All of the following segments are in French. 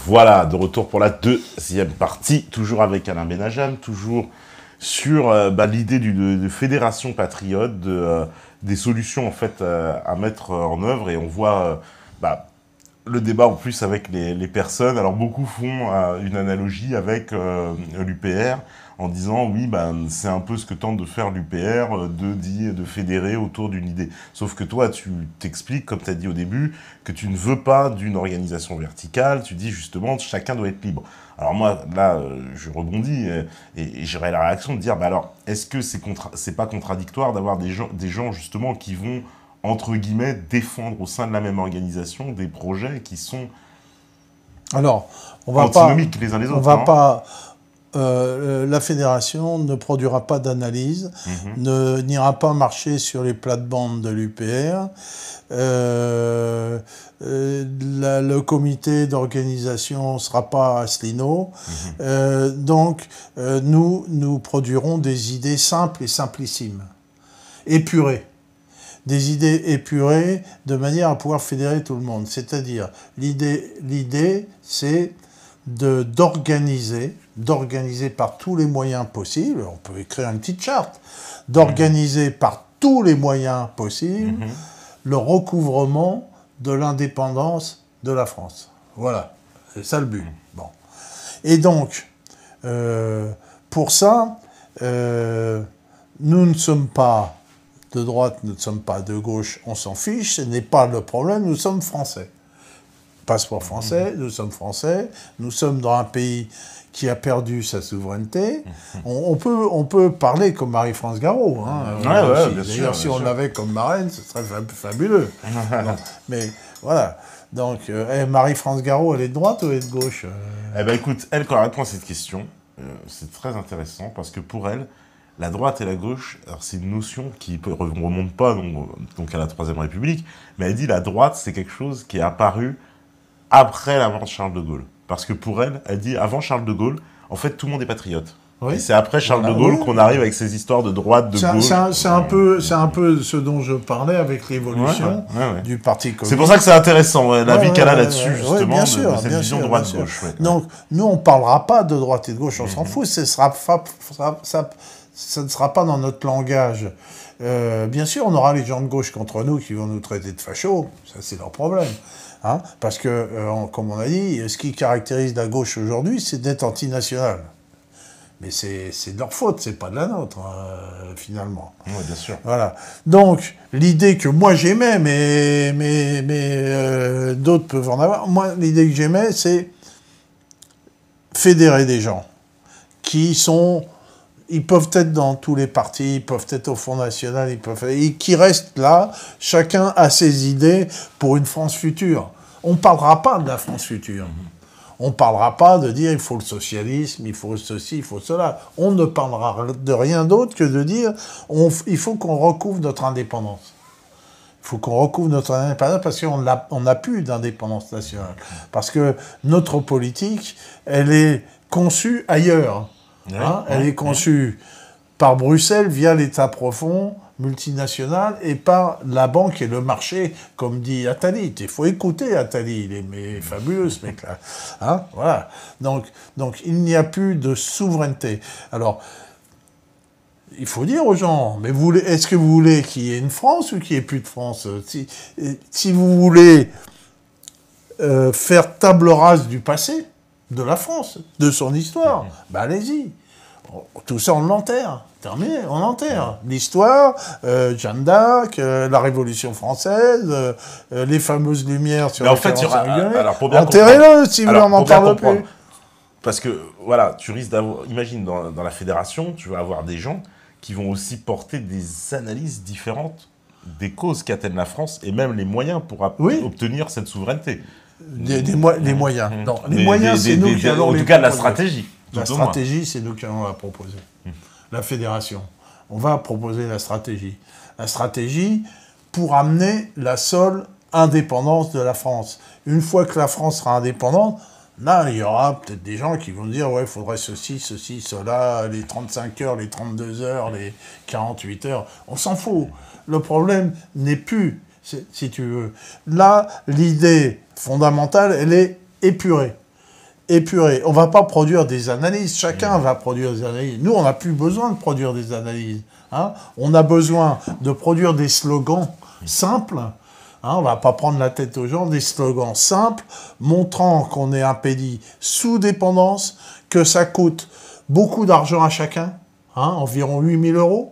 Voilà, de retour pour la deuxième partie, toujours avec Alain Benajam, toujours sur l'idée de fédération patriote, des solutions en fait à mettre en œuvre, et on voit le débat en plus avec les personnes. Alors beaucoup font une analogie avec l'UPR en disant oui, c'est un peu ce que tente de faire l'UPR, de fédérer autour d'une idée. Sauf que toi, tu t'expliques, comme tu as dit au début, que tu ne veux pas d'une organisation verticale, tu dis justement chacun doit être libre. Alors moi, là, je rebondis et j'aurais la réaction de dire, alors, est-ce que c'est pas contradictoire d'avoir des gens justement qui vont, entre guillemets, défendre au sein de la même organisation des projets qui sont antinomiques les uns les autres, la fédération ne produira pas d'analyse, n'ira pas marcher sur les plates-bandes de l'UPR. Le comité d'organisation ne sera pas Asselineau. Donc, nous produirons des idées simples et simplissimes, épurées. Des idées épurées de manière à pouvoir fédérer tout le monde. C'est-à-dire, l'idée c'est d'organiser par tous les moyens possibles, on peut écrire une petite charte, d'organiser par tous les moyens possibles le recouvrement de l'indépendance de la France. Voilà, c'est ça le but. Bon. Et donc, pour ça, nous ne sommes pas de droite, nous ne sommes pas de gauche, on s'en fiche, ce n'est pas le problème, nous sommes français. Passeport français, nous sommes dans un pays qui a perdu sa souveraineté. On peut parler comme Marie-France Garot. D'ailleurs, si on l'avait comme marraine, ce serait fabuleux. Non, mais voilà. Donc, Marie-France Garot, elle est de droite ou elle est de gauche Écoute, elle, quand elle répond à cette question, c'est très intéressant, parce que pour elle, la droite et la gauche, c'est une notion qui ne remonte pas donc à la Troisième République, mais elle dit la droite, c'est quelque chose qui est apparu après la mort de Charles de Gaulle. Parce que pour elle, elle dit, avant Charles de Gaulle, en fait, tout le monde est patriote. Oui. Et c'est après Charles de Gaulle qu'on arrive avec ces histoires de droite, de gauche. C'est un peu ce dont je parlais avec l'évolution du Parti communiste. C'est pour ça que c'est intéressant, l'avis qu'elle a là-dessus, justement, de cette vision droite-gauche. Donc, nous, on ne parlera pas de droite et de gauche, on s'en fout, ça ne sera pas dans notre langage. Bien sûr, on aura les gens de gauche contre nous qui vont nous traiter de fachos, ça c'est leur problème. Parce que, comme on a dit, ce qui caractérise la gauche aujourd'hui, c'est d'être antinational. Mais c'est de leur faute, c'est pas de la nôtre, finalement. Oui, bien sûr. Voilà. Donc, l'idée que moi j'aimais, mais d'autres peuvent en avoir, moi, l'idée que j'aimais, c'est fédérer des gens qui sont... Ils peuvent être dans tous les partis, ils peuvent être au Front National, et qui restent là, chacun a ses idées pour une France future. On ne parlera pas de la France future. On ne parlera pas de dire il faut le socialisme, il faut ceci, il faut cela. On ne parlera de rien d'autre que de dire il faut qu'on recouvre notre indépendance. Il faut qu'on recouvre notre indépendance parce qu'on n'a plus d'indépendance nationale. Parce que notre politique, elle est conçue ailleurs. Elle est conçue par Bruxelles via l'État profond, multinational, et par la banque et le marché, comme dit Attali. Il faut écouter Attali, il est fabuleux ce mec-là. Voilà. Donc il n'y a plus de souveraineté. Alors, il faut dire aux gens, mais est-ce que vous voulez qu'il y ait une France ou qu'il n'y ait plus de France ? Si vous voulez faire table rase du passé, de la France, de son histoire, allez-y. Tout ça, on l'enterre. Terminé, on l'enterre. L'histoire, Jeanne d'Arc, la Révolution française, les fameuses lumières sur les alors pour bien enterrez-le si vous n'en parlez plus. Parce que, voilà, tu risques d'avoir... Imagine, dans la fédération, tu vas avoir des gens qui vont aussi porter des analyses différentes des causes qu'atteignent la France et même les moyens pour obtenir cette souveraineté. Les moyens. Non, les moyens, c'est nous qui allons les proposer. En tout cas, la stratégie. La stratégie, c'est nous qui allons la proposer. La fédération. On va proposer la stratégie. La stratégie pour amener la seule indépendance de la France. Une fois que la France sera indépendante, là, il y aura peut-être des gens qui vont dire « Ouais, il faudrait ceci, cela, les 35 heures, les 32 heures, les 48 heures. » On s'en fout. Le problème n'est plus, si tu veux. Là, l'idée fondamentale, elle est épurée. épuré. On ne va pas produire des analyses. Chacun va produire des analyses. Nous, on n'a plus besoin de produire des analyses. Hein. On a besoin de produire des slogans simples. Hein, on ne va pas prendre la tête aux gens. Des slogans simples, montrant qu'on est un pays sous dépendance, que ça coûte beaucoup d'argent à chacun, hein, environ 8 000 €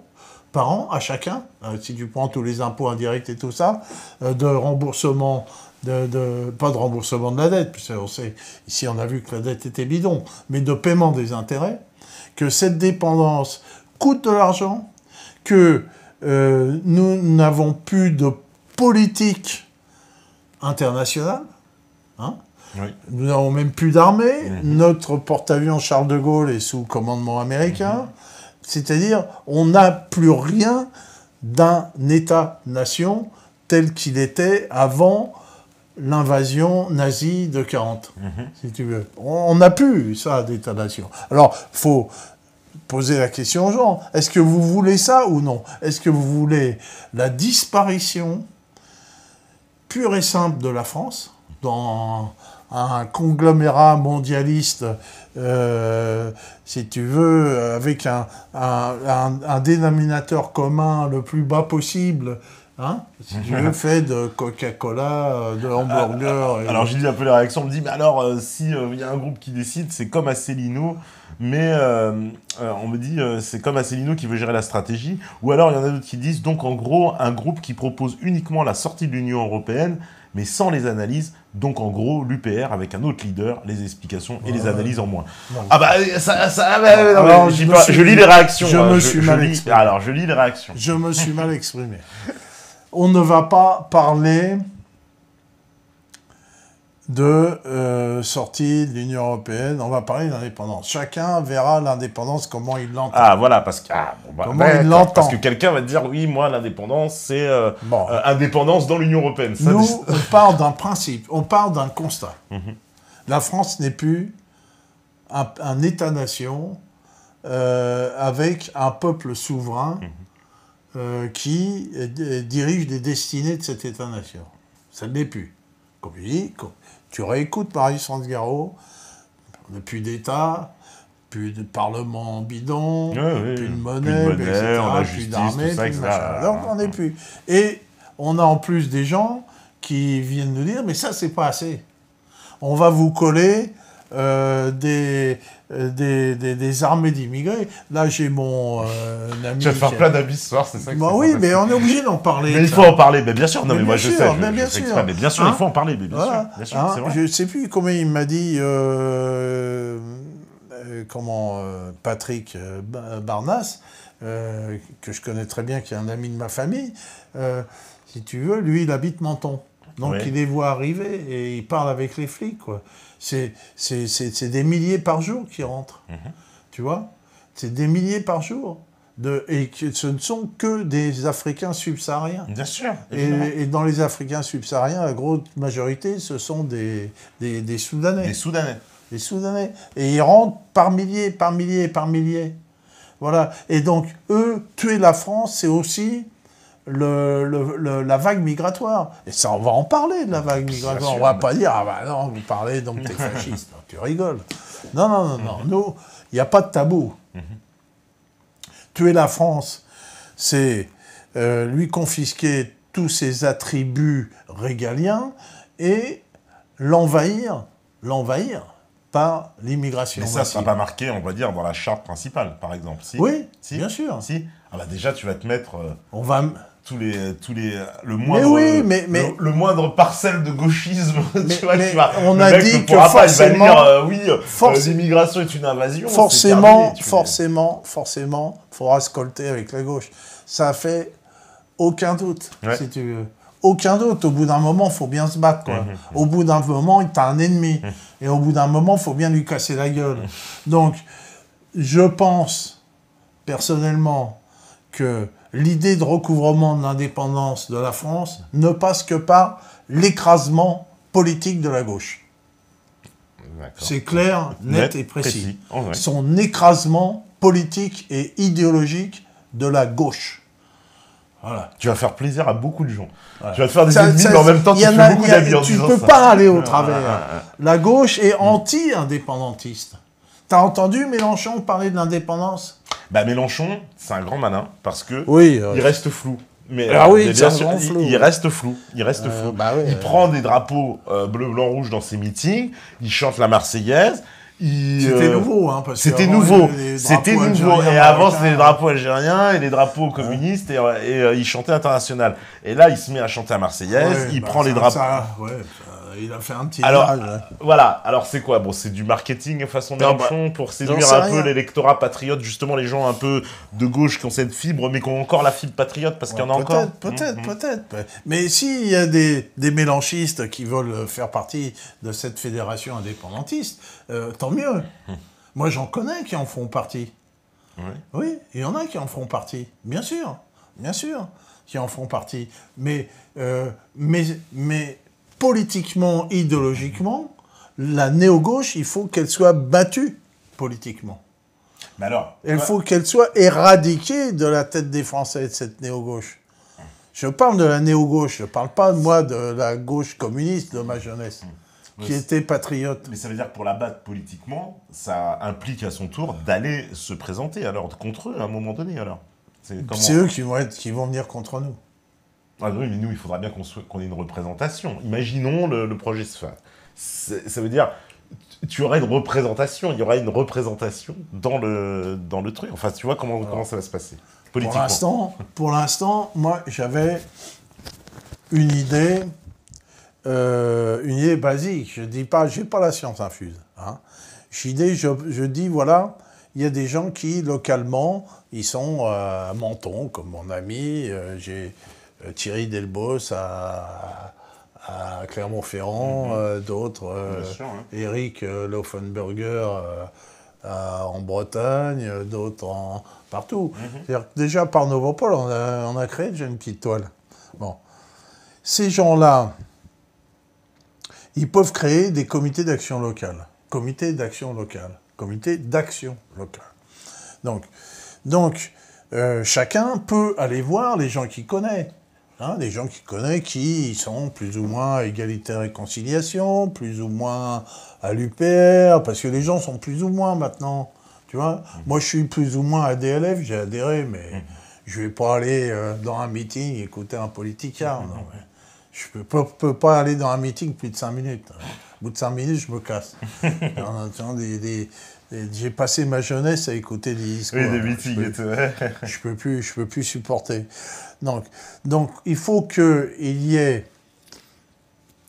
par an à chacun, si tu prends tous les impôts indirects et tout ça, de remboursement, pas de remboursement de la dette, puisqu'on sait, ici on a vu que la dette était bidon, mais de paiement des intérêts, que cette dépendance coûte de l'argent, que nous n'avons plus de politique internationale, hein. Oui. Nous n'avons même plus d'armée, notre porte-avions Charles de Gaulle est sous commandement américain, c'est-à-dire on n'a plus rien d'un État-nation tel qu'il était avant l'invasion nazie de 40, si tu veux. On n'a plus ça d'État-nation. Alors, il faut poser la question aux gens, est-ce que vous voulez ça ou non? Est-ce que vous voulez la disparition pure et simple de la France dans un conglomérat mondialiste, si tu veux, avec un dénominateur commun le plus bas possible, hein, si tu veux, fait de Coca-Cola, de hamburgers... Alors j'ai dit un peu la réaction, on me dit, mais alors, si il y a un groupe qui décide, c'est comme Asselineau, mais on me dit, c'est comme Asselineau qui veut gérer la stratégie, ou alors il y en a d'autres qui disent, donc en gros, un groupe qui propose uniquement la sortie de l'Union européenne, mais sans les analyses, donc en gros, l'UPR avec un autre leader, les explications et les analyses en moins. Non. Ah bah, alors, je lis les réactions. Je me suis mal exprimé. Alors, je lis les réactions. Je me suis mal exprimé. On ne va pas parler de sortie de l'Union européenne, on va parler d'indépendance. Chacun verra l'indépendance comment il l'entend. Ah voilà, parce que comment il l'entend. Parce que quelqu'un va te dire oui, moi l'indépendance c'est indépendance dans l'Union européenne. Ça, nous, on part d'un principe, on part d'un constat. La France n'est plus un État-nation avec un peuple souverain qui dirige les destinées de cet État-nation. Ça ne l'est plus. Comme je dis, tu réécoutes Marie-France Garot, plus d'État, plus de parlement bidon, plus de monnaie, etc., plus d'armée, plus de machin. Donc on n'est plus. Et on a en plus des gens qui viennent nous dire, mais ça c'est pas assez. On va vous coller des armées d'immigrés. Là, j'ai mon ami... Tu vas faire plein d'amis ce soir, c'est ça que oui, mais on est obligé d'en parler. Mais il faut en parler, mais bien sûr. Non, mais moi, je sais. Mais bien sûr, il faut en parler, mais bien sûr. Hein, c'est vrai. Je ne sais plus combien il m'a dit... Patrick Barnas, que je connais très bien, qui est un ami de ma famille, si tu veux, lui, il habite Menton. Donc, il les voit arriver et il parle avec les flics, quoi. C'est des milliers par jour qui rentrent, tu vois. C'est des milliers par jour. Et ce ne sont que des Africains subsahariens. Bien sûr. Et dans les Africains subsahariens, la grosse majorité, ce sont des Soudanais. Des Soudanais. Et ils rentrent par milliers, par milliers, par milliers. Voilà. Et donc, eux, tuer la France, c'est aussi la vague migratoire. Et ça, on va en parler de la vague migratoire. On ne va pas dire, ah bah non, vous parlez, donc t'es fasciste. Non, tu rigoles. Non. Nous, il n'y a pas de tabou. Tuer la France, c'est lui confisquer tous ses attributs régaliens et l'envahir par l'immigration. Mais ça ne sera pas marqué, on va dire, dans la charte principale, par exemple. Si. Oui, bien sûr. Si. Ah bah déjà, tu vas te mettre... on va... le moindre parcelle de gauchisme, tu vois, on a dit que forcément, l'immigration est une invasion. Forcément, faudra se colter avec la gauche. Ça fait aucun doute, si tu veux. Aucun doute. Au bout d'un moment, il faut bien se battre, quoi. Au bout d'un moment, tu as un ennemi. Et au bout d'un moment, il faut bien lui casser la gueule. Donc, je pense, personnellement, que l'idée de recouvrement de l'indépendance de la France ne passe que par l'écrasement politique de la gauche. C'est clair, net et précis. Son écrasement politique et idéologique de la gauche. Voilà. Tu vas faire plaisir à beaucoup de gens. Voilà. Tu vas te faire des ennemis, mais en même temps, tu fais beaucoup d'amis en Tu disant peux ça. pas aller au travers. La gauche est anti-indépendantiste. T'as entendu Mélenchon parler de l'indépendance? Bah, Mélenchon, c'est un grand malin, parce que Oui. il reste flou. Mais, oui, mais c'est bien un sûr, grand flou. il reste flou. Il reste flou. Bah oui, il prend des drapeaux bleu, blanc, rouge dans ses meetings, il chante la Marseillaise. C'était nouveau, hein, parce c'était qu'avant, nouveau. les C'était drapeaux nouveau. algériens, Et avant, marocains, c'était les drapeaux algériens et les drapeaux communistes, et il chantait international. Et là, il se met à chanter la Marseillaise, il prend les drapeaux. Il a fait un petit Alors, virage. voilà. Alors, c'est quoi? Bon, c'est du marketing façon Mélenchon pour séduire un peu l'électorat patriote, justement, les gens un peu de gauche qui ont cette fibre, mais qui ont encore la fibre patriote, parce qu'il y en a encore. Peut-être. Mais s'il y a des mélanchistes qui veulent faire partie de cette fédération indépendantiste, tant mieux. Moi, j'en connais qui en font partie. Oui, il y en a qui en font partie. Bien sûr, qui en font partie. Mais politiquement, idéologiquement, la néo-gauche, il faut qu'elle soit battue politiquement. Mais alors, il faut qu'elle soit éradiquée de la tête des Français, cette néo-gauche. Je parle de la néo-gauche, je ne parle pas, moi, de la gauche communiste de ma jeunesse, qui était patriote. Mais ça veut dire que pour la battre politiquement, ça implique à son tour d'aller se présenter alors contre eux à un moment donné, alors. C'est eux qui vont venir contre nous. Ah oui, mais nous, il faudra bien qu'on ait une représentation. Imaginons le projet se fasse. Ça veut dire, tu auras une représentation, il y aura une représentation dans le truc. Enfin, tu vois comment ça va se passer, politiquement. Pour l'instant, moi, j'avais une idée basique. Je dis pas, j'ai pas la science infuse. Hein. Je dis, voilà, il y a des gens qui, localement, ils sont à Menton, comme mon ami, j'ai Thierry Delbos à Clermont-Ferrand, d'autres, Eric Laufenberger en Bretagne, d'autres partout. C'est-à-dire que déjà par Novopol, on a créé déjà une petite toile. Bon. Ces gens-là, ils peuvent créer des comités d'action locale. Donc, chacun peut aller voir les gens qu'il connaît. Des gens qu'il connaît qui sont plus ou moins à Égalité et Réconciliation, plus ou moins à l'UPR, parce que les gens sont plus ou moins maintenant, tu vois. Moi, je suis plus ou moins à DLF, j'ai adhéré, mais je vais pas aller dans un meeting écouter un politicard. Non, mais je peux pas aller dans un meeting plus de 5 minutes. Au bout de 5 minutes, je me casse. J'ai passé ma jeunesse à écouter des discours. Oui, des meetings et tout. Je peux plus supporter. Donc il faut qu'il y ait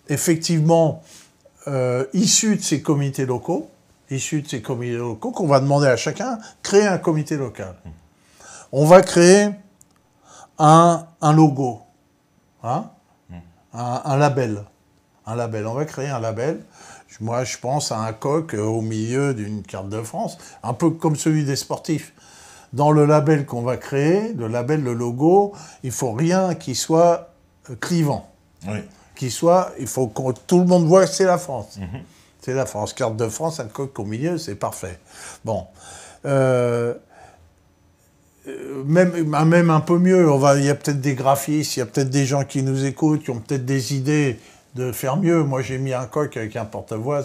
effectivement, issus de ces comités locaux, qu'on va demander à chacun, créer un comité local. On va créer un logo, un label. On va créer un label. Moi, je pense à un coq au milieu d'une carte de France, un peu comme celui des sportifs. Dans le label qu'on va créer, le logo, il faut rien qui soit clivant. Oui. Il faut que tout le monde voit que c'est la France. C'est la France. Carte de France, un coq au milieu, c'est parfait. Bon. Même un peu mieux, il y a peut-être des graphistes, il y a peut-être des gens qui nous écoutent, qui ont peut-être des idées de faire mieux. Moi, j'ai mis un coq avec un porte-voix,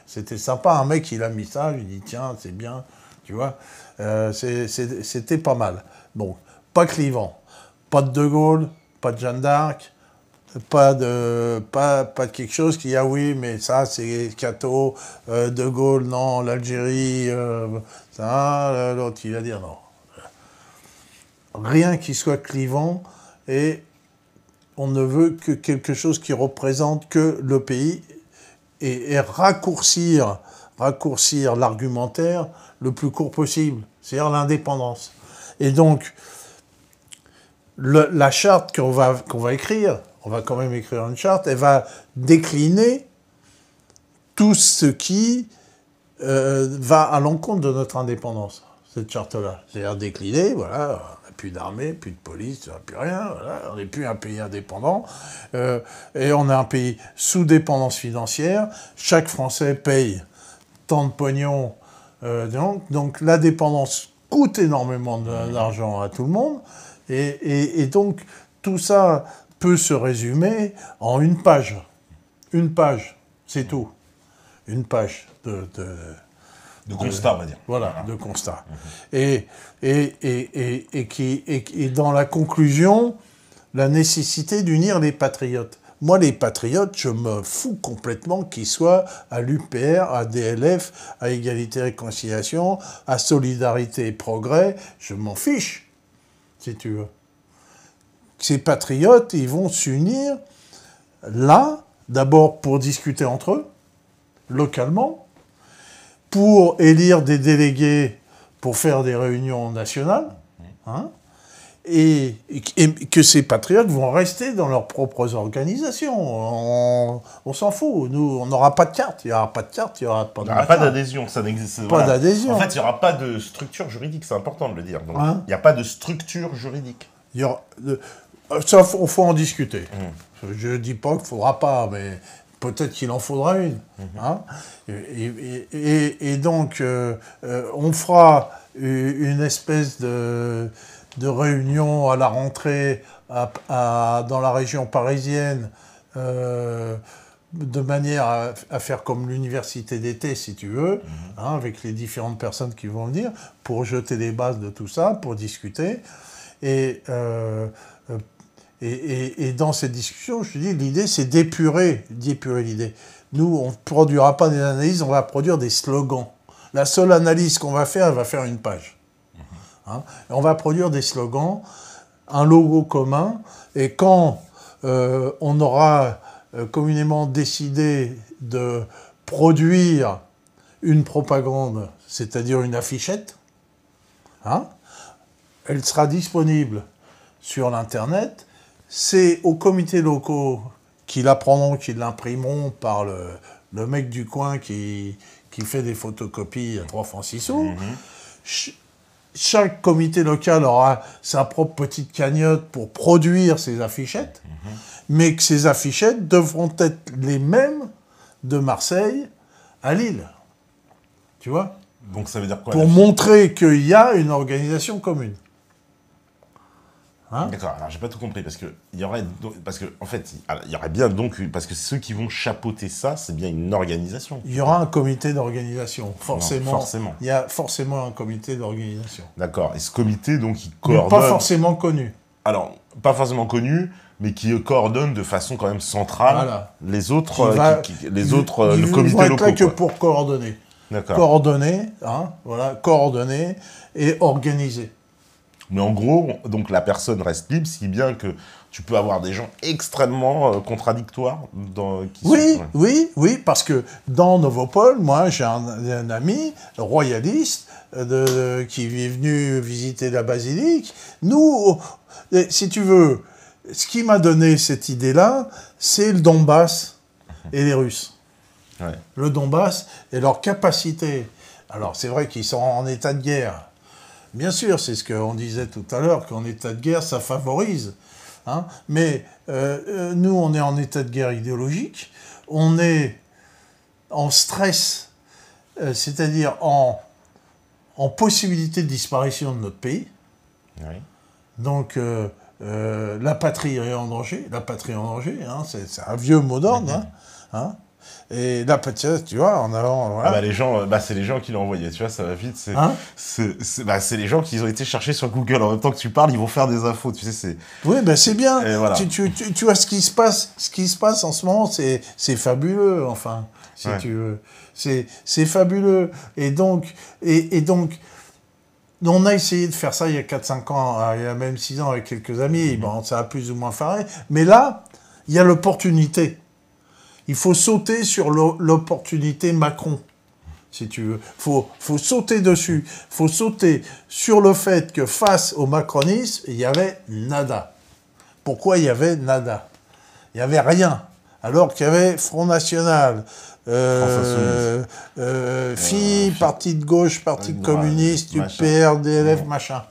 c'était sympa. Un mec, il a mis ça, je lui dis, tiens, c'est bien, tu vois. C'était pas mal. Bon, pas clivant. Pas de Gaulle, pas de Jeanne d'Arc, pas de quelque chose qui, ah oui, mais ça, c'est Cato, de Gaulle, non, l'Algérie, ça, l'autre, il va dire non. Rien qui soit clivant, et on ne veut que quelque chose qui représente que le pays et raccourcir l'argumentaire le plus court possible, c'est-à-dire l'indépendance. Et donc, la charte qu'on va écrire, on va quand même écrire une charte, elle va décliner tout ce qui va à l'encontre de notre indépendance, cette charte-là. C'est-à-dire décliner, voilà, on n'a plus d'armée, plus de police, on n'a plus rien, voilà, on n'est plus un pays indépendant, et on est un pays sous dépendance financière, chaque Français paye tant de pognon, donc la dépendance coûte énormément d'argent à tout le monde, Et donc, tout ça peut se résumer en une page. Une page, c'est tout. Une page de constat, on va dire. Voilà, de constat. Et dans la conclusion, la nécessité d'unir les patriotes. Moi, les patriotes, je me fous complètement qu'ils soient à l'UPR, à DLF, à Égalité et Réconciliation, à Solidarité et Progrès. Je m'en fiche, si tu veux. Ces patriotes, ils vont s'unir là, d'abord pour discuter entre eux, localement, pour élire des délégués pour faire des réunions nationales, hein, et que ces patriotes vont rester dans leurs propres organisations. On s'en fout. Nous, on n'aura pas de carte. Il n'y aura pas de carte, il n'y aura pas de... Il n'y aura pas d'adhésion. Ça n'existe pas. D'adhésion. En fait, il n'y aura pas de structure juridique. C'est important de le dire. Donc, hein, il n'y a pas de structure juridique. Il y aura... Ça, il faut en discuter. Je ne dis pas qu'il ne faudra pas, mais peut-être qu'il en faudra une. Hein. Et donc, on fera une espèce de réunion à la rentrée dans la région parisienne, de manière à faire comme l'université d'été, si tu veux, hein, avec les différentes personnes qui vont venir, pour jeter les bases de tout ça, pour discuter. Et dans cette discussion, je te dis, l'idée, c'est d'épurer l'idée. Nous, on ne produira pas des analyses, on va produire des slogans. La seule analyse qu'on va faire, elle va faire une page. Hein, on va produire des slogans, un logo commun, et quand on aura communément décidé de produire une propagande, c'est-à-dire une affichette, hein, elle sera disponible sur l'Internet. C'est aux comités locaux qui la prendront, qui l'imprimeront par le mec du coin qui fait des photocopies à 3 francs 6 sous. Chaque comité local aura sa propre petite cagnotte pour produire ses affichettes, mais que ces affichettes devront être les mêmes de Marseille à Lille. Tu vois ? Donc ça veut dire quoi ? Pour montrer qu'il y a une organisation commune. Hein ? D'accord, alors j'ai pas tout compris, parce que il y aurait bien donc, parce que ceux qui vont chapeauter ça, c'est bien une organisation. Il y aura un comité d'organisation, forcément. Non, forcément. Il y a forcément un comité d'organisation. D'accord, et ce comité, donc, il Mais coordonne... pas forcément connu. Alors, pas forcément connu, mais qui coordonne de façon quand même centrale les autres, le comité local. local. Que pour coordonner. D'accord. Coordonner, hein, voilà, coordonner et organiser. Mais en gros, donc la personne reste libre, si bien que tu peux avoir des gens extrêmement contradictoires. Oui, parce que dans Novopol, moi j'ai un ami royaliste qui est venu visiter la basilique. Nous, si tu veux, ce qui m'a donné cette idée-là, c'est le Donbass et les Russes. Ouais. Le Donbass et leur capacité. Alors c'est vrai qu'ils sont en état de guerre. Bien sûr, c'est ce qu'on disait tout à l'heure, qu'en état de guerre, ça favorise. Hein, mais nous, on est en état de guerre idéologique, on est en stress, c'est-à-dire en possibilité de disparition de notre pays. Oui. Donc, la patrie est en danger. La patrie est en danger, hein, c'est un vieux mot d'ordre. Hein. Et la patrie, tu vois, en avant... Voilà. Ah bah les gens, c'est les gens qui l'ont envoyé, tu vois, ça va vite. C'est les gens qui ont été chercher sur Google. En même temps que tu parles, ils vont faire des infos, tu sais, c'est... Oui, ben c'est bien. Voilà. Tu vois, ce qui se passe en ce moment, c'est fabuleux, enfin, si tu veux. C'est fabuleux. Et donc, on a essayé de faire ça il y a 4-5 ans, il y a même 6 ans avec quelques amis. Bon, ça a plus ou moins foiré. Mais là, il y a l'opportunité. Il faut sauter sur l'opportunité Macron, si tu veux. Faut sauter dessus. Il faut sauter sur le fait que face au macronisme, il y avait nada. Pourquoi il y avait nada ? Il n'y avait rien. Alors qu'il y avait Front National, FI, Parti de gauche, Parti communiste, UPR, DLF, machin.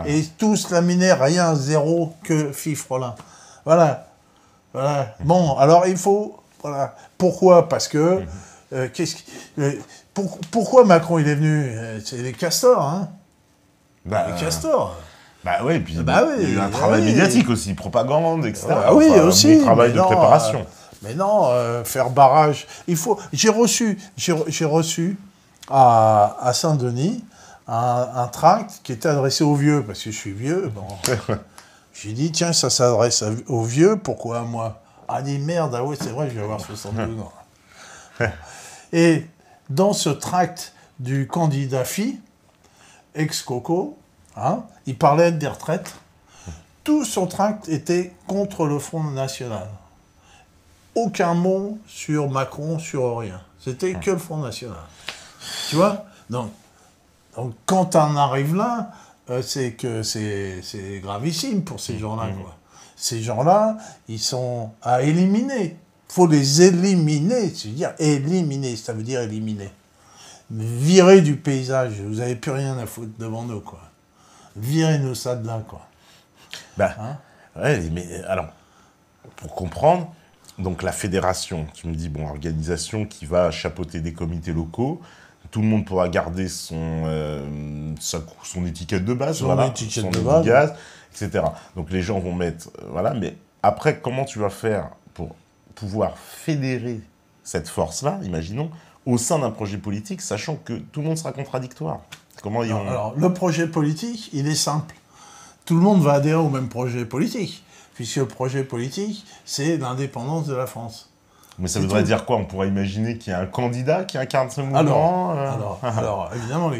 Et tous laminaient rien, zéro, que FI-Frelin. Voilà. Bon, alors il faut... Voilà. Pourquoi ? Parce que... pourquoi Macron il est venu ? C'est les castors, hein ? Les castors. Bah oui, puis Bah oui, il y a eu un travail médiatique aussi, propagande, etc. Ah oui, aussi. Un travail de préparation. Mais non, faire barrage. J'ai reçu à Saint-Denis un tract qui était adressé aux vieux, parce que je suis vieux. Bon. J'ai dit, tiens, ça s'adresse aux vieux, pourquoi à moi? Ah, dit merde, ah ouais, c'est vrai, je vais avoir 62 ans. Et dans ce tract du candidat Phi, ex-Coco, hein, il parlait des retraites. Tout son tract était contre le Front National. Aucun mot sur Macron, sur rien. C'était que le Front National. Tu vois? Donc, quand on arrive là, c'est que c'est gravissime pour ces gens-là, quoi. Ces gens-là, ils sont à éliminer. Il faut les éliminer. C'est-à-dire éliminer, ça veut dire éliminer. Virer du paysage. Vous n'avez plus rien à foutre devant nous, quoi. Virez-nous ça de là, quoi. Bah, ouais, mais alors, pour comprendre, donc la fédération, tu me dis, bon, organisation qui va chapeauter des comités locaux, tout le monde pourra garder son étiquette de base, son étiquette de base, gaz, etc. Donc les gens vont mettre, voilà, mais après, comment tu vas faire pour pouvoir fédérer cette force-là, imaginons, au sein d'un projet politique, sachant que tout le monde sera contradictoire? Comment ils vont... Alors, le projet politique, il est simple. Tout le monde va adhérer au même projet politique, puisque le projet politique, c'est l'indépendance de la France. Mais ça voudrait dire quoi? On pourrait imaginer qu'il y a un candidat qui incarne ce mouvement. Alors évidemment,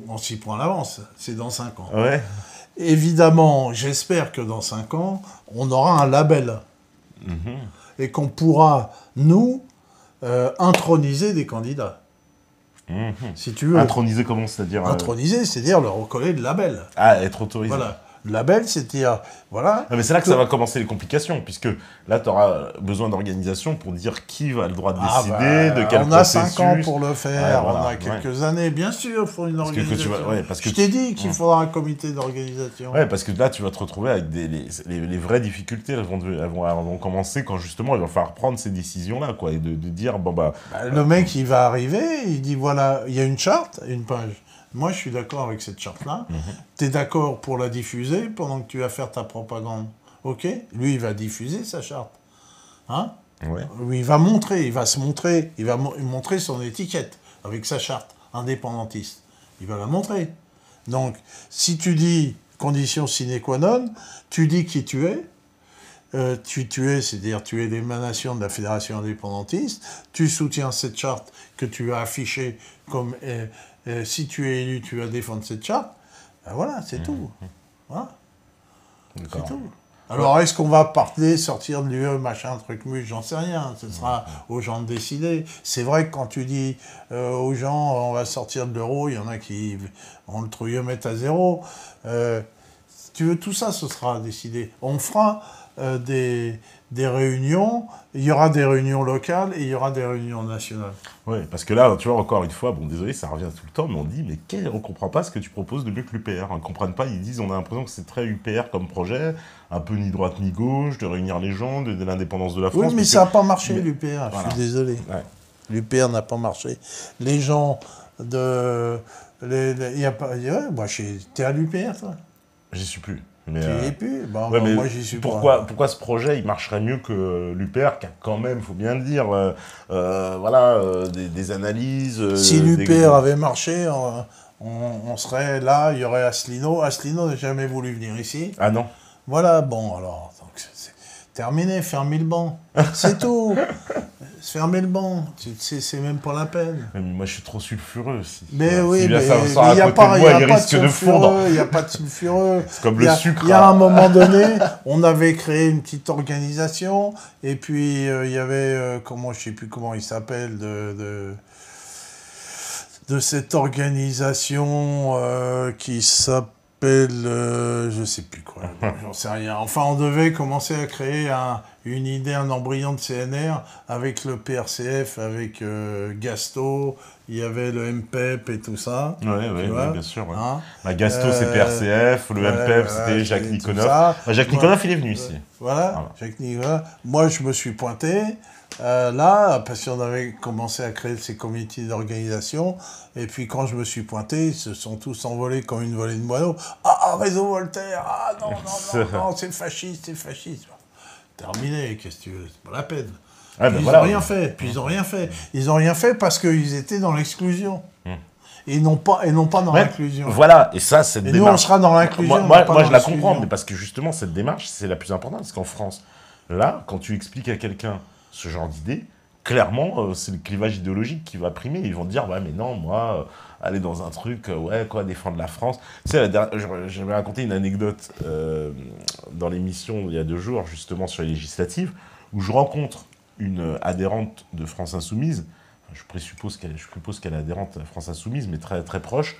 on s'y prend à l'avance. C'est dans 5 ans. Ouais. Évidemment, j'espère que dans 5 ans, on aura un label. Et qu'on pourra, nous, introniser des candidats. Si tu veux. Introniser comment? C'est-à-dire Introniser, c'est-à-dire leur recoller le label. Ah, être autorisé. Voilà. Le label, c'est-à-dire, voilà. Non, mais c'est là que ça va commencer les complications, puisque là, tu auras besoin d'organisation pour dire qui va le droit de décider, de quel processus. On a 5 ans pour le faire, voilà, on a quelques années, bien sûr, il faut une organisation. Je t'ai dit qu'il faudra un comité d'organisation. Ouais, parce que là, tu vas te retrouver avec les vraies difficultés, elles vont commencer quand justement il va falloir prendre ces décisions-là, quoi, et de dire, bon bah... Le mec, il va arriver, il dit, voilà, il y a une charte, une page. Moi, je suis d'accord avec cette charte-là. Tu es d'accord pour la diffuser pendant que tu vas faire ta propagande. OK? Lui, il va diffuser sa charte. Hein? Ouais. Lui, il va se montrer, il va montrer son étiquette avec sa charte indépendantiste. Il va la montrer. Donc, si tu dis condition sine qua non, tu dis qui tu es. Tu es, c'est-à-dire tu es l'émanation de la Fédération indépendantiste. Tu soutiens cette charte que tu as affichée comme... si tu es élu, tu vas défendre cette charte, ben voilà, c'est tout. Voilà. C'est tout. Alors, est-ce qu'on va sortir de l'UE, machin, truc muche, j'en sais rien. Ce sera aux gens de décider. C'est vrai que quand tu dis aux gens, on va sortir de l'euro, il y en a qui vont le trouillomètre à zéro. Si tu veux, tout ça, ce sera décidé. On fera des réunions, il y aura des réunions locales et il y aura des réunions nationales. Oui, parce que là, tu vois, encore une fois, bon, désolé, ça revient tout le temps, mais on dit, mais on ne comprend pas ce que tu proposes de mieux que l'UPR. Ils ne comprennent pas, ils disent, on a l'impression que c'est très UPR comme projet, un peu ni droite ni gauche, de réunir les gens, de l'indépendance de la France. Oui, mais ça n'a pas marché, l'UPR, je suis désolé. Ouais. L'UPR n'a pas marché. Les gens de... y a pas... moi, t'es à l'UPR, toi? J'y suis plus. Mais tu n'y es plus. Bon, ouais, moi, j'y suis pas. Pourquoi ce projet, il marcherait mieux que l'UPR, qui a quand même, il faut bien le dire, des analyses... Si l'UPR avait marché, on serait là, il y aurait Asselineau. Asselineau n'a jamais voulu venir ici. Ah non? Voilà, bon, alors, c'est terminé, fermez le banc. C'est tout. Fermez le banc, c'est même pas la peine. Mais moi, je suis trop sulfureux aussi. Mais oui, mais il n'y a pas de sulfureux. Il n'y a pas de sulfureux. C'est comme le sucre. Il y a un moment donné, on avait créé une petite organisation, et puis il y avait, je ne sais plus comment il s'appelle, de cette organisation qui s'appelle... je ne sais plus quoi, j'en sais rien. Enfin, on devait commencer à créer une idée, un embryon de CNR avec le PRCF, avec Gasto, il y avait le MPEP et tout ça. Oui, bien sûr. Ouais. Hein, Gasto, c'est PRCF, le MPEP, c'était Jacques Niconoff. Jacques Niconoff, il est venu ici. Voilà, Jacques Niconoff. Moi, je me suis pointé. là, parce qu'on avait commencé à créer ces comités d'organisation, et puis quand je me suis pointé, ils se sont tous envolés comme une volée de moineaux. Ah, réseau Voltaire, ah non, non, non, non, c'est fasciste, c'est fasciste. Terminé, qu'est-ce que tu veux, c'est pas la peine. Ouais, Puis ben ils voilà. n'ont rien fait, puis ils n'ont rien fait. Ils n'ont rien fait parce qu'ils étaient dans l'exclusion. Et non pas dans Ouais, l'inclusion. voilà, et ça, cette Et démarche... nous, on sera dans l'inclusion. Moi, pas dans je la l'exclusion. comprends, mais parce que justement, cette démarche, c'est la plus importante, parce qu'en France, là, quand tu expliques à quelqu'un ce genre d'idée, clairement, c'est le clivage idéologique qui va primer. Ils vont te dire, ouais, mais non, moi, aller dans un truc, ouais, quoi, défendre la France. Tu sais, j'avais raconté une anecdote dans l'émission il y a 2 jours, justement, sur les législatives, où je rencontre une adhérente de France Insoumise. Je suppose qu'elle est adhérente à France Insoumise, mais très, très proche.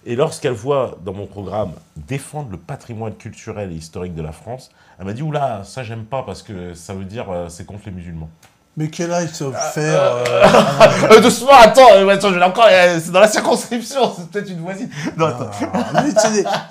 Et lorsqu'elle voit dans mon programme défendre le patrimoine culturel et historique de la France, elle m'a dit, oula, ça j'aime pas parce que ça veut dire c'est contre les musulmans. Mais quel âge se faire Doucement, attends, je l'ai encore, c'est dans la circonscription, c'est peut-être une voisine. Non, attends.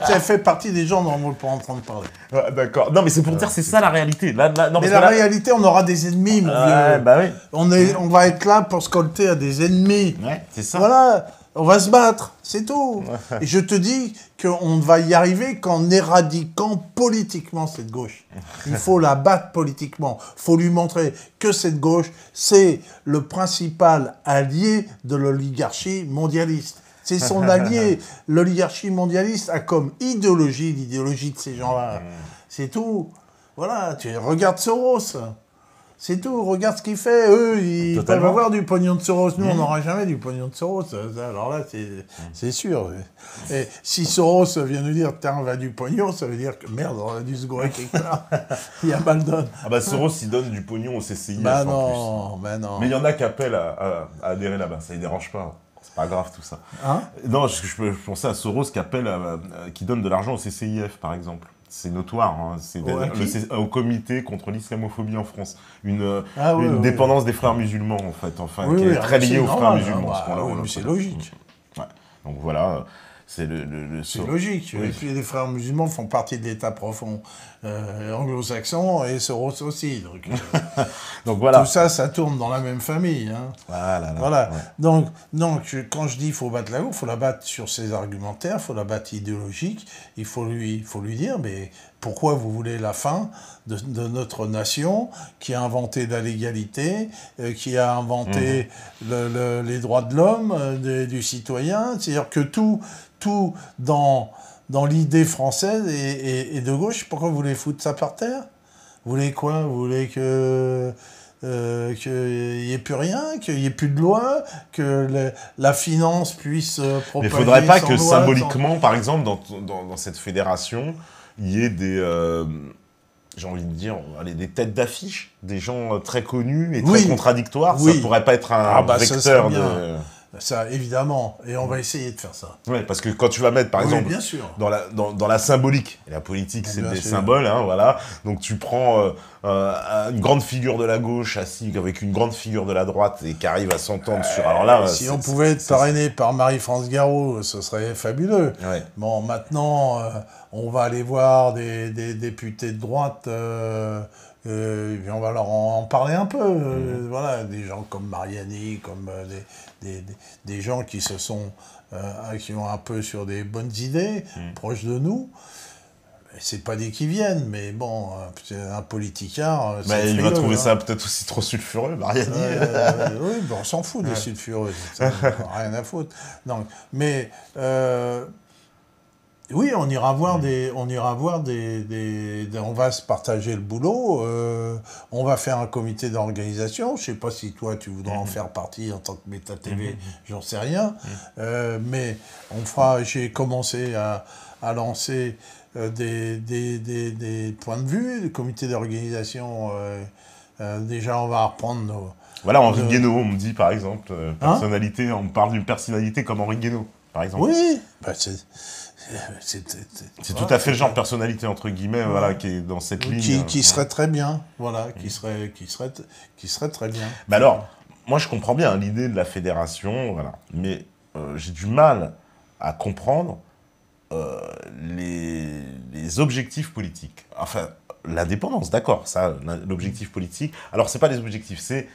Ça fait partie des gens dont on n'est pas en train de parler. Ouais, d'accord. Non, mais c'est pour dire, c'est ça la réalité. Là, non, Mais parce la que là- réalité, on aura des ennemis, mon Ouais, vieux. bah oui. On va être là pour se colter à des ennemis. Ouais, c'est ça. Voilà, on va se battre, c'est tout. Et je te dis qu'on va y arriver qu'en éradiquant politiquement cette gauche. Il faut la battre politiquement. Il faut lui montrer que cette gauche, c'est le principal allié de l'oligarchie mondialiste. C'est son allié. L'oligarchie mondialiste a comme idéologie l'idéologie de ces gens-là. C'est tout. Voilà, tu regardes Soros. C'est tout, regarde ce qu'il fait. Eux, ils Totalement. peuvent avoir du pognon de Soros. Nous, on n'aura jamais du pognon de Soros. Alors là, c'est sûr. Et si Soros vient nous dire, tiens, on va du pognon, ça veut dire que merde, on a dû se gourer quelque part. Il y a mal donne. Ah bah Soros, il donne du pognon au CCIF Bah en non, bah non. plus. Mais il y en a qui appellent à adhérer là-bas, ça les dérange pas. C'est pas grave tout ça. Hein? Non, je pensais à Soros qui appelle, qui donne de l'argent au CCIF par exemple. C'est notoire, hein. C'est Ouais, au comité contre l'islamophobie en France. Une Oui, dépendance des frères musulmans en fait, enfin, Oui, qui oui, est très liée aux frères normal, musulmans. hein, ce point-là, oui, voilà. mais c'est logique. Ouais. Donc voilà, c'est C'est logique. Oui. Les frères musulmans font partie de l'État profond anglo-saxon et Soros aussi. Donc voilà. Tout ça, ça tourne dans la même famille. Hein. Voilà. Ouais. Donc, quand je dis qu'il faut battre la gauche, il faut la battre sur ses argumentaires, il faut la battre idéologique. Il faut lui dire, mais pourquoi vous voulez la fin de notre nation qui a inventé la légalité, qui a inventé les droits de l'homme, du citoyen. C'est-à-dire que tout dans l'idée française et de gauche, pourquoi vous voulez foutre ça par terre? Vous voulez quoi? Vous voulez qu'il n'y ait plus rien, qu'il n'y ait plus de loi, que la finance puisse propager. Mais il ne faudrait pas sans que loi, symboliquement, par exemple, dans cette fédération, il y ait des, j'ai envie de dire, des têtes d'affiche, des gens très connus et très contradictoires. Oui. Ça ne pourrait pas être un ça vecteur serait de... bien. Ça, évidemment. Et on va essayer de faire ça. Ouais, parce que quand tu vas mettre, par Oui, exemple, bien sûr. dans la symbolique, et la politique, c'est Bien des sûr. symboles, hein, voilà. Donc tu prends une grande figure de la gauche assise avec une grande figure de la droite et qui arrive à s'entendre sur... Alors là, Si on pouvait être parrainé par Marie-France Garot, ce serait fabuleux. Ouais. Bon, maintenant, on va aller voir des députés de droite, et puis on va leur en parler un peu. Voilà, des gens comme Mariani, comme des gens qui se sont, qui ont un peu sur des bonnes idées, proches de nous. C'est pas des qui viennent, mais bon, c'est un politicard. Mais il va trouver hein. ça peut-être aussi trop sulfureux, Mariani. Oui, ben on s'en fout des sulfureux, rien à foutre. Donc, mais oui, on ira voir on va se partager le boulot. On va faire un comité d'organisation. Je sais pas si toi tu voudras en faire partie en tant que Méta TV, j'en sais rien. Mais j'ai commencé à lancer des points de vue, des comités d'organisation. Déjà, on va reprendre nos... Voilà, Henri Guénaud, on me dit par exemple, personnalité, on me parle d'une personnalité comme Henri Guénaud, par exemple. Oui, bah c'est tout à fait le genre de personnalité, entre guillemets, voilà, qui est dans cette ligne. Qui serait très bien, voilà, qui serait très bien. Mais alors, moi je comprends bien l'idée de la fédération, voilà, mais j'ai du mal à comprendre les objectifs politiques. Enfin, l'indépendance, d'accord, ça, l'objectif politique. Alors, c'est pas les objectifs, c'est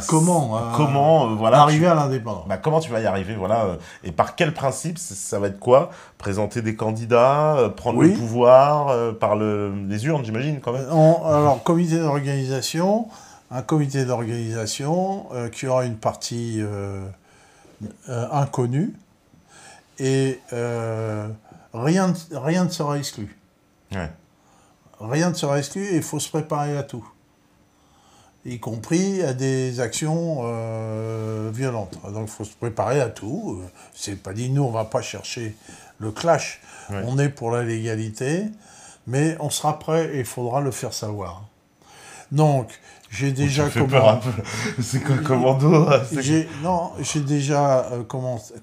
Comment voilà, arriver à l'indépendance? Comment tu vas y arriver, voilà, et par quel principe? Ça va être quoi? Présenter des candidats, prendre le pouvoir par les urnes, j'imagine, quand même. Alors, un comité d'organisation qui aura une partie inconnue, et rien ne sera exclu. Ouais. Rien ne sera exclu, et il faut se préparer à tout, y compris à des actions violentes. Donc il faut se préparer à tout. C'est pas dit, nous on va pas chercher le clash. Ouais. On est pour la légalité, mais on sera prêt et il faudra le faire savoir. Donc j'ai déjà C'est quoi le commando? J'ai déjà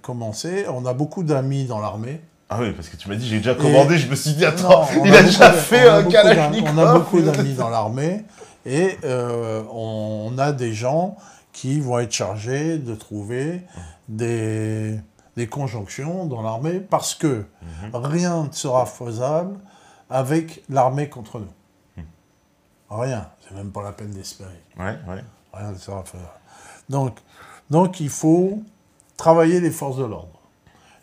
commencé. On a beaucoup d'amis dans l'armée. Ah oui, parce que tu m'as dit, j'ai déjà commandé, je me suis dit, attends, il a déjà fait un Kalachnikov. On a beaucoup d'amis dans l'armée, et on a des gens qui vont être chargés de trouver des conjonctions dans l'armée, parce que rien ne sera faisable avec l'armée contre nous. Rien, c'est même pas la peine d'espérer. Ouais. Rien ne sera faisable. Donc il faut travailler les forces de l'ordre.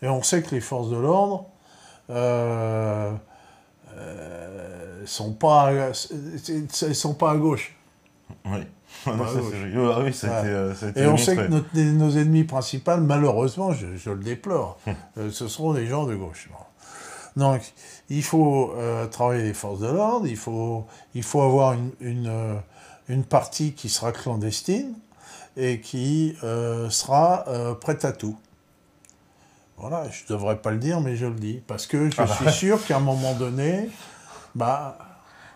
Et on sait que les forces de l'ordre sont pas à gauche. Oui. Et on sait que nos ennemis principaux, malheureusement, je le déplore, ce seront des gens de gauche. Donc, il faut travailler les forces de l'ordre, il faut avoir une partie qui sera clandestine et qui sera prête à tout. Voilà, je ne devrais pas le dire, mais je le dis. Parce que je suis sûr qu'à un moment donné,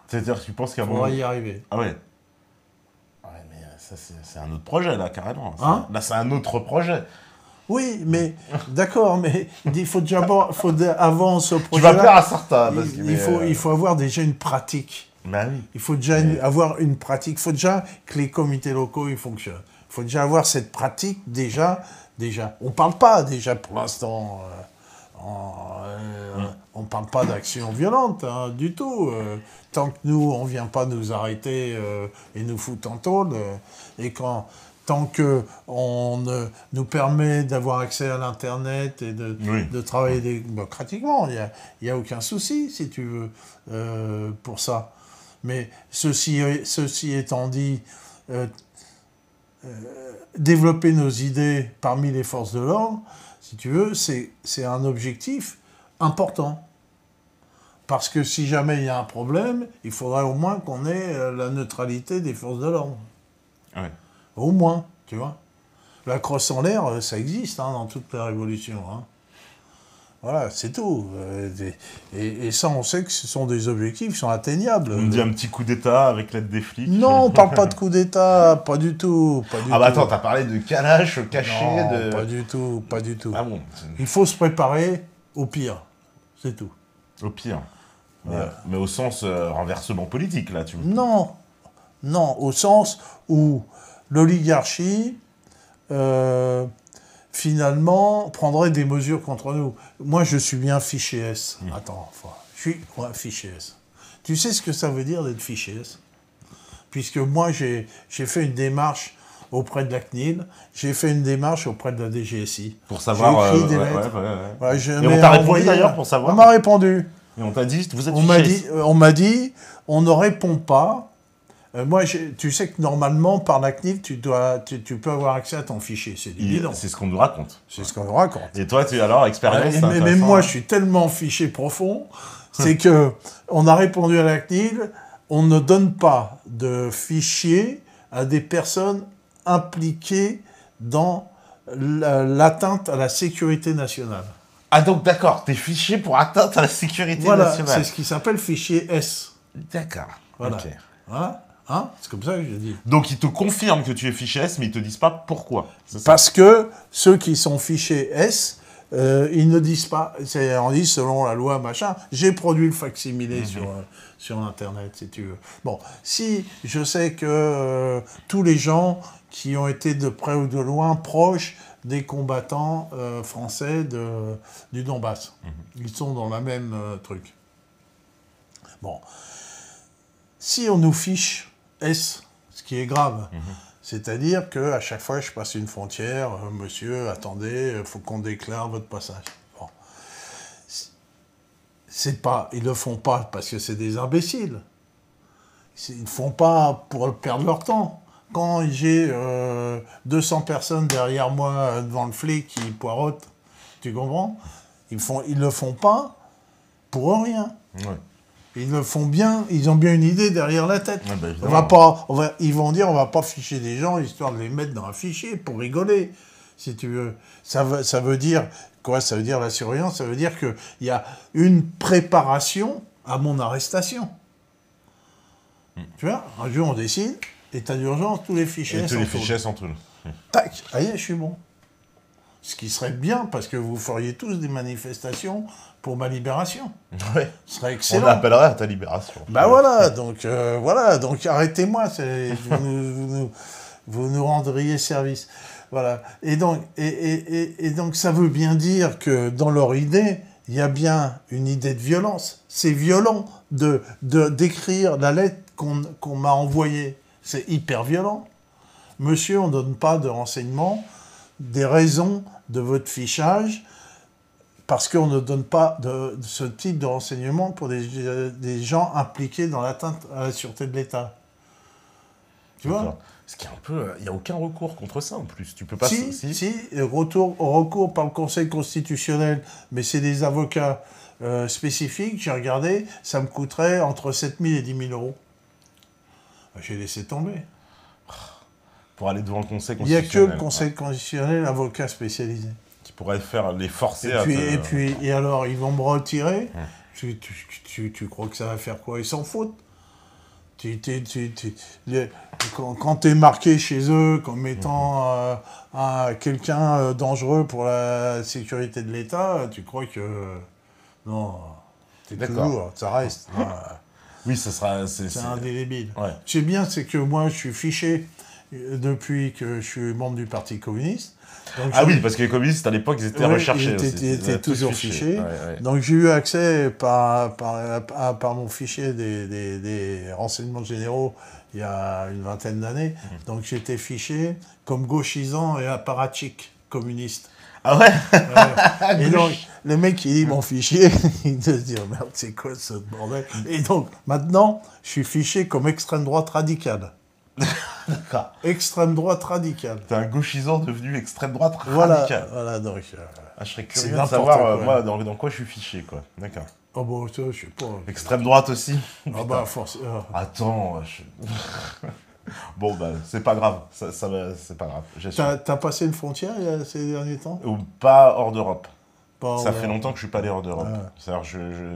c'est-à-dire, tu penses qu'à un moment... On va y arriver. Ah ouais. Ouais, mais ça, c'est un autre projet, là, carrément. Là, c'est un autre projet. Oui, mais d'accord, mais il faut déjà avant ce projet. Tu vas plaire à certains. Il faut avoir déjà une pratique. Ben oui. Il faut déjà avoir une pratique. Il faut déjà que les comités locaux ils fonctionnent. Il faut déjà avoir cette pratique déjà. On ne parle pas déjà pour l'instant. On ne parle pas d'action violente du tout. Tant que nous, on ne vient pas nous arrêter et nous foutre en tôle. Et tant qu'on nous permet d'avoir accès à l'Internet et de travailler démocratiquement, il n'y a aucun souci, si tu veux, pour ça. Mais ceci étant dit, développer nos idées parmi les forces de l'ordre, si tu veux, c'est un objectif important. Parce que si jamais il y a un problème, il faudrait au moins qu'on ait la neutralité des forces de l'ordre. Ouais. Au moins, tu vois. La crosse en l'air, ça existe dans toutes les révolutions. Voilà, c'est tout. Et ça, on sait que ce sont des objectifs qui sont atteignables. On me dit un petit coup d'État avec l'aide des flics. Non, on parle pas de coup d'État, pas du tout. Attends, t'as parlé de calache caché. Non, pas du tout. Ah bon. Il faut se préparer au pire, c'est tout. Au pire. Mais au sens renversement politique, là, tu me dis. Non, au sens où l'oligarchie, finalement, prendrait des mesures contre nous. Moi, je suis bien fiché S. Attends, je suis fiché S. Tu sais ce que ça veut dire d'être fiché S? Puisque moi, j'ai fait une démarche auprès de la CNIL, j'ai fait une démarche auprès de la DGSI. Pour savoir... J'ai écrit des lettres. Ouais. Et on t'a répondu d'ailleurs pour savoir? On m'a répondu. Et on t'a dit, vous êtes fiché S. On m'a dit, on ne répond pas. Moi, tu sais que normalement, par la CNIL, tu peux avoir accès à ton fichier. C'est évident. C'est ce qu'on nous raconte. C'est ce qu'on nous raconte. Et toi, alors, expérience mais moi, je suis tellement fiché profond, c'est que on a répondu à la CNIL, on ne donne pas de fichier à des personnes impliquées dans l'atteinte à la sécurité nationale. Ah donc, d'accord, t'es fiché pour atteinte à la sécurité nationale. Voilà, c'est ce qui s'appelle fichier S. D'accord, voilà. Ok. Voilà. C'est comme ça que je dis. Donc, ils te confirment que tu es fiché S, mais ils te disent pas pourquoi. Parce que ceux qui sont fichés S, ils ne disent pas. On dit selon la loi, machin. J'ai produit le facsimilé sur Internet, si tu veux. Bon, si je sais que tous les gens qui ont été de près ou de loin proches des combattants français du Donbass, ils sont dans la même truc. Bon. Si on nous fiche S, ce qui est grave. C'est-à-dire qu'à chaque fois que je passe une frontière, monsieur, attendez, il faut qu'on déclare votre passage. Bon. Ils ne le font pas parce que c'est des imbéciles. Ils ne le font pas pour perdre leur temps. Quand j'ai 200 personnes derrière moi devant le flic qui poireautent, tu comprends? Ils le font pas pour rien. Ouais. Ils le font bien, ils ont bien une idée derrière la tête. Ouais, bah, Ils vont dire on va pas ficher des gens histoire de les mettre dans un fichier pour rigoler, si tu veux. Ça veut dire quoi? Ça veut dire la surveillance, ça veut dire qu'il y a une préparation à mon arrestation. Tu vois, un jour on décide, état d'urgence, tous les fichiers s'entourent. Tac, allez, je suis bon. Ce qui serait bien, parce que vous feriez tous des manifestations pour ma libération. Ouais. Ce serait excellent. On appellerait à ta libération. Bah voilà, donc arrêtez-moi, vous nous rendriez service. Voilà. Et donc ça veut bien dire que dans leur idée, il y a bien une idée de violence. C'est violent d'écrire la lettre qu'on m'a envoyée. C'est hyper violent. Monsieur, on ne donne pas de renseignements, des raisons de votre fichage, parce qu'on ne donne pas de ce type de renseignements pour des gens impliqués dans l'atteinte à la sûreté de l'État. Tu vois? Ce qui est un peu... Il n'y a aucun recours contre ça, en plus. Tu peux pas... Si, recours par le Conseil constitutionnel, mais c'est des avocats spécifiques, j'ai regardé, ça me coûterait entre 7 000 et 10 000 euros. J'ai laissé tomber. Pour aller devant le Conseil Il n'y a constitutionnel. que le Conseil constitutionnel, avocat spécialisé. Qui pourrait les forcer Et alors, ils vont me retirer. Tu crois que ça va faire quoi? Ils s'en foutent. Quand tu es marqué chez eux comme étant quelqu'un dangereux pour la sécurité de l'État, tu crois que... Non, toujours, ça reste. Oui, ça sera... C'est indélébile. Ouais. Ce qui est bien, c'est que moi, je suis fiché depuis que je suis membre du Parti communiste. Donc, oui, parce que les communistes, à l'époque, ils étaient recherchés aussi. Ils étaient toujours fichés. Ouais. Donc, j'ai eu accès par mon fichier des renseignements généraux il y a une vingtaine d'années. Donc, j'étais fiché comme gauchisant et apparatchik communiste. Ah ouais. Et donc, le mec, il lit mon fichier, il se dit, oh merde, c'est quoi ce bordel? Et donc, maintenant, je suis fiché comme extrême droite radicale. D'accord. Extrême droite radicale. T'es un gauchisant devenu extrême droite radicale. Voilà, donc... je serais curieux de savoir, moi, dans quoi je suis fiché, quoi. D'accord. Oh bon, ça, je sais pas. Extrême droite aussi. Ah bah, force... Attends, Bon, bah, c'est pas grave. C'est pas grave. T'as passé une frontière ces derniers temps? Ou pas hors d'Europe. Ça fait ouais. longtemps que je suis pas allé hors d'Europe. C'est-à-dire,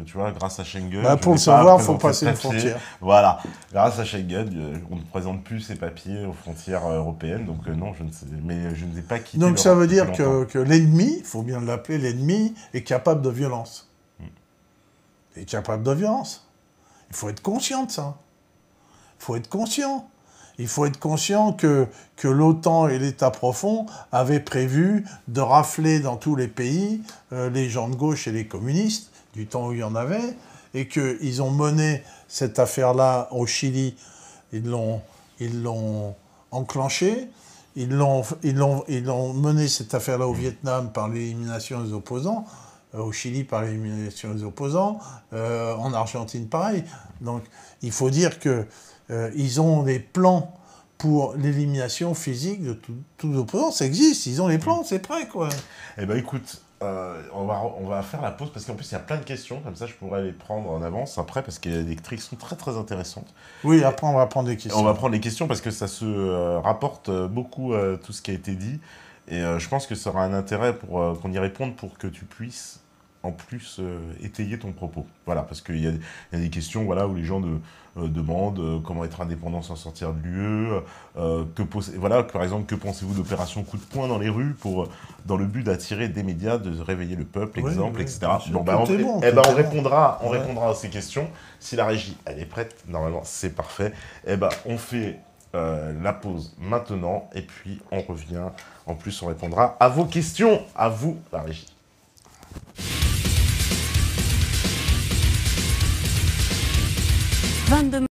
tu vois, grâce à Schengen... Bah, pour le savoir, il faut passer une frontière. Voilà. Grâce à Schengen, on ne présente plus ces papiers aux frontières européennes. Donc non, je ne sais... Mais je ne sais pas qui... Donc ça veut dire que l'ennemi, il faut bien l'appeler, l'ennemi est capable de violence. Il est capable de violence. Il faut être conscient de ça. Il faut être conscient. Il faut être conscient que l'OTAN et l'État profond avaient prévu de rafler dans tous les pays les gens de gauche et les communistes, du temps où il y en avait, et qu'ils ont mené cette affaire-là au Chili. Ils l'ont enclenchée. Ils l'ont mené cette affaire-là au Vietnam par l'élimination des opposants, au Chili par l'élimination des opposants, en Argentine pareil. Donc il faut dire que ils ont des plans pour l'élimination physique de tous les opposants. Ça existe, ils ont les plans, c'est prêt, quoi. Eh ben écoute, on va faire la pause, parce qu'en plus, il y a plein de questions, comme ça je pourrais les prendre en avance après, parce qu'il y a des questions très très intéressantes. Oui, après on va prendre des questions. On va prendre les questions, parce que ça se rapporte beaucoup à tout ce qui a été dit, et je pense que ça aura un intérêt pour qu'on y réponde, pour que tu puisses en plus étayer ton propos. Voilà, parce qu'il y a des questions où les gens demandent comment être indépendant sans sortir de l'UE, par exemple, que pensez-vous d'opération coup de poing dans les rues dans le but d'attirer des médias, de réveiller le peuple, etc. Bon, on répondra à ces questions. Si la régie, elle est prête, normalement, c'est parfait. On fait la pause maintenant, et puis on revient. En plus, on répondra à vos questions. À vous, la régie. 22